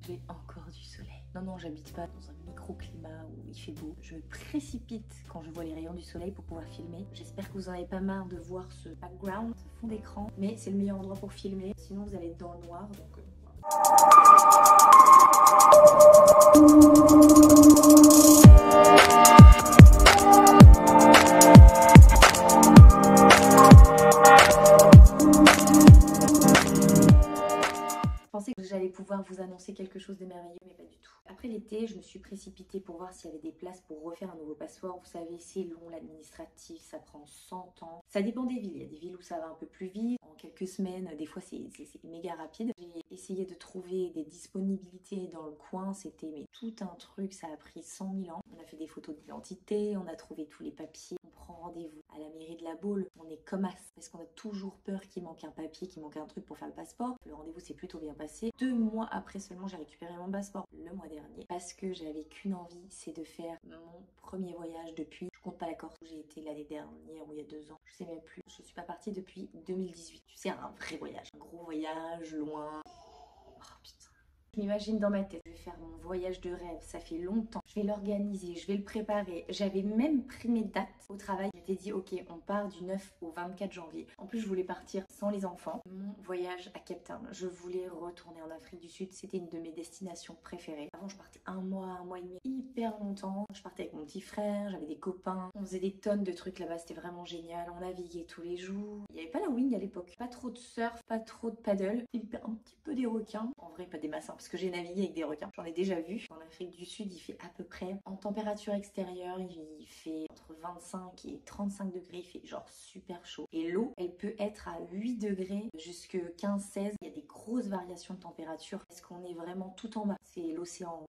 j'ai encore du soleil. Non, j'habite pas dans un microclimat où il fait beau. Je me précipite quand je vois les rayons du soleil pour pouvoir filmer. J'espère que vous en avez pas marre de voir ce background, ce fond d'écran, mais c'est le meilleur endroit pour filmer. Sinon vous allez être dans le noir, donc Je pensais que j'allais pouvoir vous annoncer quelque chose de merveilleux, mais pas du tout. Après l'été, je me suis précipitée pour voir s'il y avait des places pour refaire un nouveau passeport. Vous savez, c'est long, l'administratif, ça prend 100 ans. Ça dépend des villes. Il y a des villes où ça va un peu plus vite. En quelques semaines, des fois, c'est méga rapide. J'ai essayé de trouver des disponibilités dans le coin. C'était mais tout un truc, ça a pris 100 000 ans. On a fait des photos d'identité, on a trouvé tous les papiers. On prend rendez-vous à la mairie de La Baule. On est comme as parce qu'on a toujours peur qu'il manque un papier, qu'il manque un truc pour faire le passeport. Le rendez-vous s'est plutôt bien passé. 2 mois après seulement, j'ai récupéré mon passeport le mois dernier parce que j'avais qu'une envie, c'est de faire mon premier voyage depuis, je compte pas la Corse où j'ai été l'année dernière ou il y a 2 ans, je sais même plus. Je suis pas partie depuis 2018. C'est un vrai voyage, un gros voyage loin. Oh putain. Je m'imagine dans ma tête, je vais faire mon voyage de rêve, ça fait longtemps, je vais l'organiser, je vais le préparer. J'avais même pris mes dates au travail, je m'étais dit ok, on part du 9 au 24 janvier. En plus je voulais partir sans les enfants. Mon voyage à Cape Town, je voulais retourner en Afrique du Sud, c'était une de mes destinations préférées. Avant je partais un mois et demi, hyper longtemps. Je partais avec mon petit frère, j'avais des copains, on faisait des tonnes de trucs là-bas, c'était vraiment génial. On naviguait tous les jours. Il n'y avait pas la wing à l'époque, pas trop de surf, pas trop de paddle, un petit peu des requins. En vrai pas des massins parce que j'ai navigué avec des requins, j'en ai déjà vu. En Afrique du Sud il fait à peu près, en température extérieure il fait entre 25 et 35 degrés, il fait genre super chaud. Et l'eau elle peut être à 8 degrés jusque 15-16. Il y a des grosses variations de température. Est-ce qu'on est vraiment tout en bas? C'est l'océan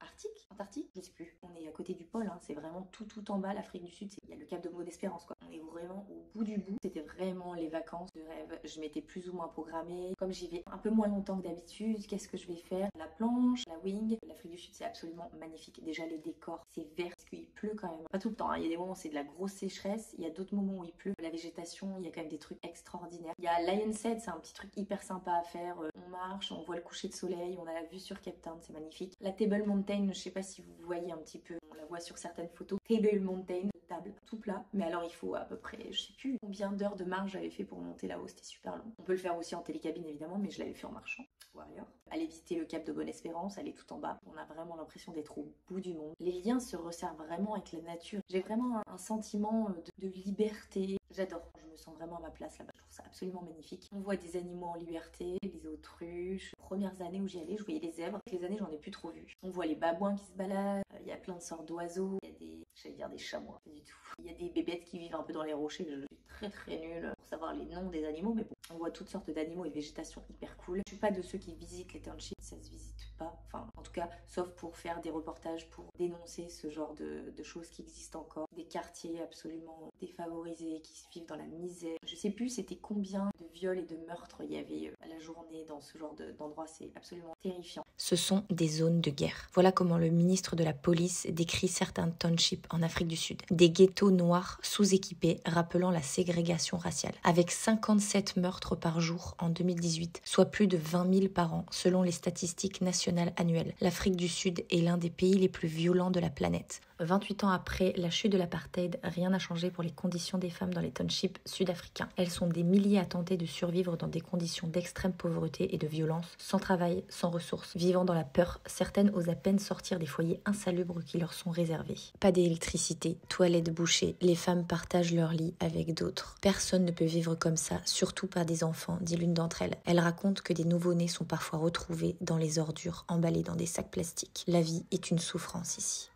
Arctique, Antarctique, je sais plus. On est à côté du pôle, hein. C'est vraiment tout en bas. L'Afrique du Sud, il y a le cap de Bonne-Espérance, quoi. On est vraiment au bout du bout. C'était vraiment les vacances de rêve. Je m'étais plus ou moins programmée. Comme j'y vais un peu moins longtemps que d'habitude, qu'est-ce que je vais faire? La planche, la wing. L'Afrique du Sud, c'est absolument magnifique. Déjà, les décors, c'est vert parce qu'il pleut quand même. Pas tout le temps, hein. Il y a des moments où c'est de la grosse sécheresse. Il y a d'autres moments où il pleut. La végétation, il y a quand même des trucs extraordinaires. Il y a Lion's Head, c'est un petit truc hyper sympa à faire. On marche, on voit le coucher de soleil, on a la vue sur Cape Town, c'est magnifique. La Table Mountain, je sais pas si vous voyez un petit peu, on la voit sur certaines photos. Table Mountain, table, tout plat. Mais alors il faut à peu près, je sais plus combien d'heures de marche j'avais fait pour monter là-haut, c'était super long. On peut le faire aussi en télécabine évidemment, mais je l'avais fait en marchant. Warrior. Aller visiter le cap de Bonne-Espérance, aller tout en bas. On a vraiment l'impression d'être au bout du monde. Les liens se resserrent vraiment avec la nature. J'ai vraiment un sentiment de liberté. J'adore. Je me sens vraiment à ma place là-bas. Je trouve ça absolument magnifique. On voit des animaux en liberté, les autruches. Les premières années où j'y allais, je voyais les zèbres. Avec les années, j'en ai plus trop vu. On voit les babouins qui se baladent. Il y a plein de sortes d'oiseaux. Il y a des, j'allais dire des chamois, pas du tout. Il y a des bébêtes qui vivent un peu dans les rochers. Je suis très nulle pour savoir les noms des animaux, mais bon, on voit toutes sortes d'animaux et de végétation hyper cool. Je suis pas de ceux qui visitent les townships, ça se visite pas. Enfin, en tout cas, sauf pour faire des reportages pour dénoncer ce genre de choses qui existent encore. Des quartiers absolument défavorisés qui se vivent dans la misère. Je sais plus c'était combien de viols et de meurtres il y avait à la journée dans ce genre d'endroit. C'est absolument terrifiant. Ce sont des zones de guerre. Voilà comment le ministre de la Police décrit certains townships en Afrique du Sud. Des ghettos noirs sous-équipés rappelant la ségrégation raciale. Avec 57 meurtres par jour en 2018, soit plus de 20 000 par an selon les statistiques nationales annuelles. L'Afrique du Sud est l'un des pays les plus violents de la planète. 28 ans après la chute de l'apartheid, rien n'a changé pour les conditions des femmes dans les townships sud-africains. Elles sont des milliers à tenter de survivre dans des conditions d'extrême pauvreté et de violence, sans travail, sans ressources, vivant dans la peur. Certaines osent à peine sortir des foyers insalubres qui leur sont réservés. Pas d'électricité, toilettes bouchées, les femmes partagent leur lit avec d'autres. Personne ne peut vivre comme ça, surtout pas des enfants, dit l'une d'entre elles. Elle raconte que des nouveau-nés sont parfois retrouvés dans les ordures, emballés dans des sacs plastiques. La vie est une souffrance ici.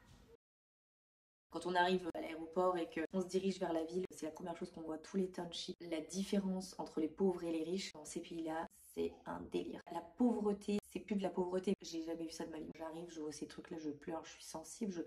Quand on arrive à l'aéroport et qu'on se dirige vers la ville, c'est la première chose qu'on voit tous les townships. La différence entre les pauvres et les riches dans ces pays-là, c'est un délire. La pauvreté, c'est plus de la pauvreté. J'ai jamais vu ça de ma vie. J'arrive, je vois ces trucs-là, je pleure, je suis sensible.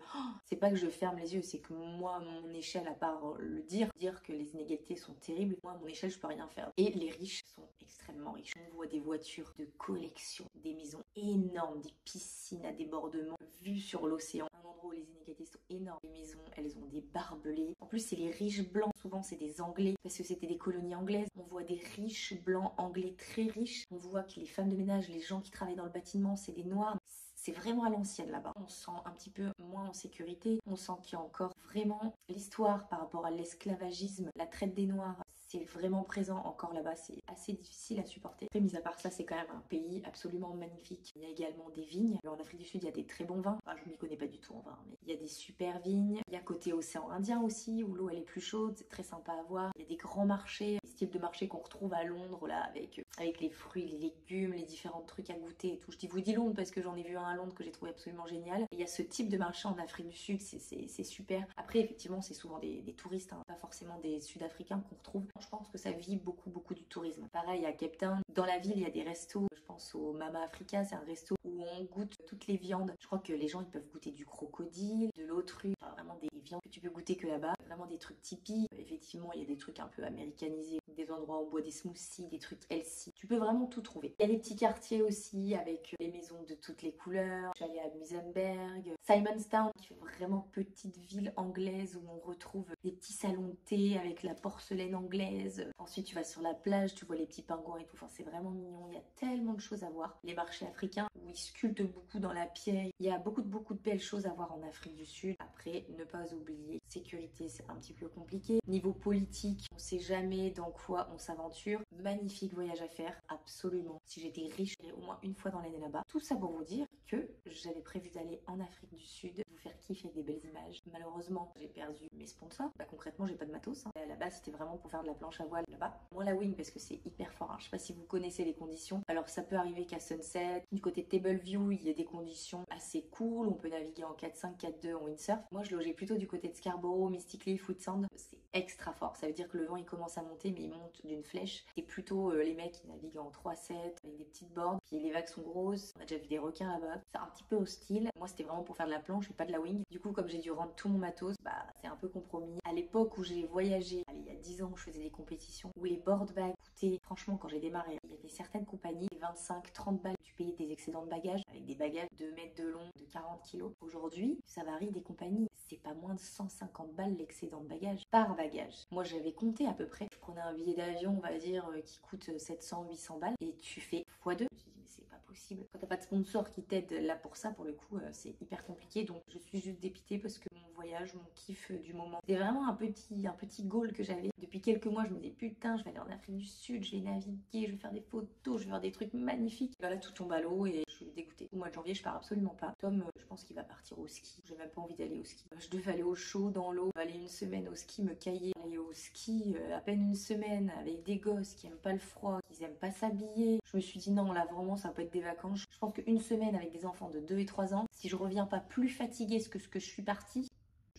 C'est pas que je ferme les yeux, c'est que moi, mon échelle, à part le dire que les inégalités sont terribles, moi, à mon échelle, je peux rien faire. Et les riches sont extrêmement riches. On voit des voitures de collection, des maisons énormes, des piscines à débordement, vues sur l'océan. Un endroit euros, les inégalités sont énormes. Les maisons, elles ont des barbelés. En plus, c'est les riches blancs. Souvent, c'est des Anglais parce que c'était des colonies anglaises. On voit des riches blancs anglais très riches. On voit que les femmes de ménage, les gens qui travaillent dans le bâtiment, c'est des noirs. C'est vraiment à l'ancienne là-bas. On se sent un petit peu moins en sécurité. On sent qu'il y a encore vraiment l'histoire par rapport à l'esclavagisme, la traite des noirs. C'est vraiment présent encore là-bas, c'est assez difficile à supporter. Après, mis à part ça, c'est quand même un pays absolument magnifique. Il y a également des vignes. Alors, en Afrique du Sud, il y a des très bons vins. Enfin, je m'y connais pas du tout en vin, mais il y a des super vignes. Il y a côté océan Indien aussi, où l'eau elle est plus chaude, c'est très sympa à voir. Il y a des grands marchés, des styles de marchés qu'on retrouve à Londres, là, avec les fruits, les légumes, les différents trucs à goûter et tout. Je vous dis Londres parce que j'en ai vu un à Londres que j'ai trouvé absolument génial. Et il y a ce type de marché en Afrique du Sud, c'est super. Après, effectivement, c'est souvent des touristes, hein, pas forcément des Sud-Africains qu'on retrouve. Je pense que ça vit beaucoup du tourisme. Pareil à Cape Town, dans la ville il y a des restos, je pense au Mama Africa, c'est un resto où on goûte toutes les viandes. Je crois que les gens ils peuvent goûter du crocodile, de l'autruche, enfin, vraiment des viandes que tu peux goûter que là-bas, vraiment des trucs typiques. Effectivement il y a des trucs un peu américanisés, des endroits où on boit des smoothies, des trucs healthy. Tu peux vraiment tout trouver. Il y a les petits quartiers aussi avec les maisons de toutes les couleurs. Je suis allée à Muizenberg, Simonstown qui fait vraiment petite ville anglaise où on retrouve des petits salons de thé avec la porcelaine anglaise. Ensuite, tu vas sur la plage, tu vois les petits pingouins et tout. Enfin, c'est vraiment mignon. Il y a tellement de choses à voir. Les marchés africains où ils sculptent beaucoup dans la pierre. Il y a beaucoup de belles choses à voir en Afrique du Sud. Après, ne pas oublier, sécurité, c'est un petit peu compliqué. Niveau politique, on sait jamais dans quoi on s'aventure. Magnifique voyage à faire, absolument. Si j'étais riche, j'irais au moins une fois dans l'année là-bas. Tout ça pour vous dire que j'avais prévu d'aller en Afrique du Sud, vous faire kiffer des belles images. Malheureusement, j'ai perdu mes sponsors. Concrètement, j'ai pas de matos. Hein. À la base, c'était vraiment pour faire de la planche à voile là-bas. Moi, la wing, parce que c'est hyper fort. Hein. Je sais pas si vous connaissez les conditions. Alors, ça peut arriver qu'à Sunset. Du côté de Table View, il y a des conditions assez cool. On peut naviguer en 4-5, 4-2 en windsurf. Moi, je logeais plutôt du côté de Scarborough, Mystic Cliff, Whitsand. C'est extra fort. Ça veut dire que le vent, il commence à monter, mais il monte d'une flèche. C'est plutôt les mecs qui naviguent en 3-7 avec des petites boards. Puis les vagues sont grosses. On a déjà vu des requins là-bas. C'est un petit peu hostile. Moi, c'était vraiment pour faire de la planche et pas de la wing. Du coup, comme j'ai dû rendre tout mon matos, c'est un peu compromis. À l'époque où j'ai voyagé, il y a 10 ans, je faisais des compétitions où les board bags coûtaient, franchement, quand j'ai démarré, il y avait certaines compagnies, 25-30 balles, tu payais des excédents de bagages avec des bagages de mètres de long, de 40 kilos. Aujourd'hui, ça varie des compagnies. C'est pas moins de 150 balles l'excédent de bagages par bagage. Moi, j'avais compté à peu près. Je prenais un billet d'avion, on va dire, qui coûte 700-800 balles et tu fais x2. Je me suis dit, mais c'est pas possible. Quand t'as pas de sponsor qui t'aide là pour ça, pour le coup, c'est hyper compliqué. Donc, je suis juste dépitée parce que mon voyage, mon kiff du moment, c'était vraiment un petit goal que j'avais. Depuis quelques mois, je me disais, putain, je vais aller en Afrique du Sud, je vais naviguer, je vais faire des photos, je vais faire des trucs magnifiques. Et là, tout tombe à l'eau et je suis dégoûtée. Au mois de janvier, je pars absolument pas. Tom, je pense qu'il va partir au ski. J'ai même pas envie d'aller au ski. Je devais aller au chaud, dans l'eau, aller une semaine au ski, me cailler. Aller au ski à peine une semaine avec des gosses qui aiment pas le froid, qui aiment pas s'habiller. Je me suis dit, non, là, vraiment, ça peut être des vacances. Je pense qu'une semaine avec des enfants de 2 et 3 ans, si je reviens pas plus fatiguée que ce que je suis partie,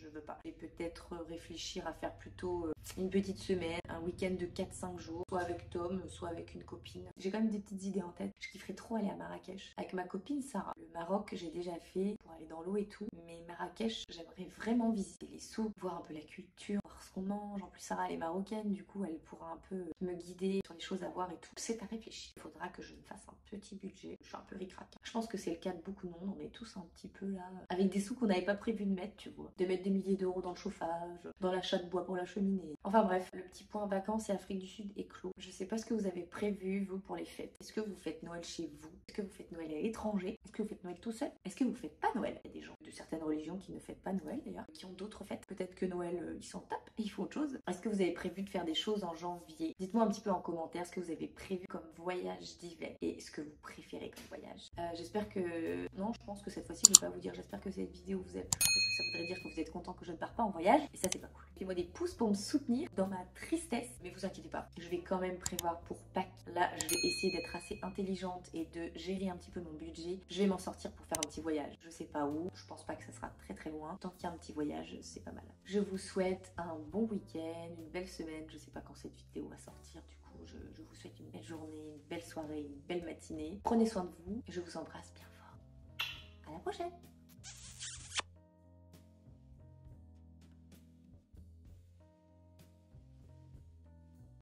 je veux pas. Et peut-être réfléchir à faire plutôt une petite semaine, un week-end de 4-5 jours, soit avec Tom, soit avec une copine. J'ai quand même des petites idées en tête. Je kifferais trop aller à Marrakech avec ma copine Sarah. Le Maroc, j'ai déjà fait pour aller dans l'eau et tout. Mais Marrakech, j'aimerais vraiment visiter les souks, voir un peu la culture, voir ce qu'on mange. En plus, Sarah, elle est marocaine, du coup, elle pourra un peu me guider sur les choses à voir et tout. C'est à réfléchir. Il faudra que je me fasse un petit budget. Je suis un peu ric-rac. Je pense que c'est le cas de beaucoup de monde. On est tous un petit peu là, avec des sous qu'on n'avait pas prévu de mettre, tu vois. De mettre des milliers d'euros dans le chauffage, dans l'achat de bois pour la cheminée. Enfin bref, le petit point vacances et Afrique du Sud est clos. Je sais pas ce que vous avez prévu, vous, pour les fêtes. Est-ce que vous faites Noël chez vous? Est-ce que vous faites Noël à l'étranger? Est-ce que vous faites Noël tout seul? Est-ce que vous faites pas Noël? Il y a des gens de certaines religions qui ne fêtent pas Noël d'ailleurs, qui ont d'autres fêtes. Peut-être que Noël, ils s'en tapent et ils font autre chose. Est-ce que vous avez prévu de faire des choses en janvier? Dites-moi un petit peu en commentaire ce que vous avez prévu comme voyage d'hiver et ce que vous préférez comme voyage. J'espère que... Non, je pense que cette fois-ci, je vais pas vous dire j'espère que cette vidéo vous a plu parce que ça voudrait dire que vous êtes content que je ne parte pas en voyage et ça c'est pas cool. Faites-moi des pouces pour me soutenir dans ma tristesse, mais vous inquiétez pas, je vais quand même prévoir pour Pâques. Là, je vais essayer d'être assez intelligente et de gérer un petit peu mon budget. Je vais m'en sortir pour faire un petit voyage. Je sais pas où, je pense pas que ça sera très loin. Tant qu'il y a un petit voyage, c'est pas mal. Je vous souhaite un bon week-end, une belle semaine. Je sais pas quand cette vidéo va sortir, du coup, je vous souhaite une belle journée, une belle soirée, une belle matinée. Prenez soin de vous et je vous embrasse bien fort. À la prochaine!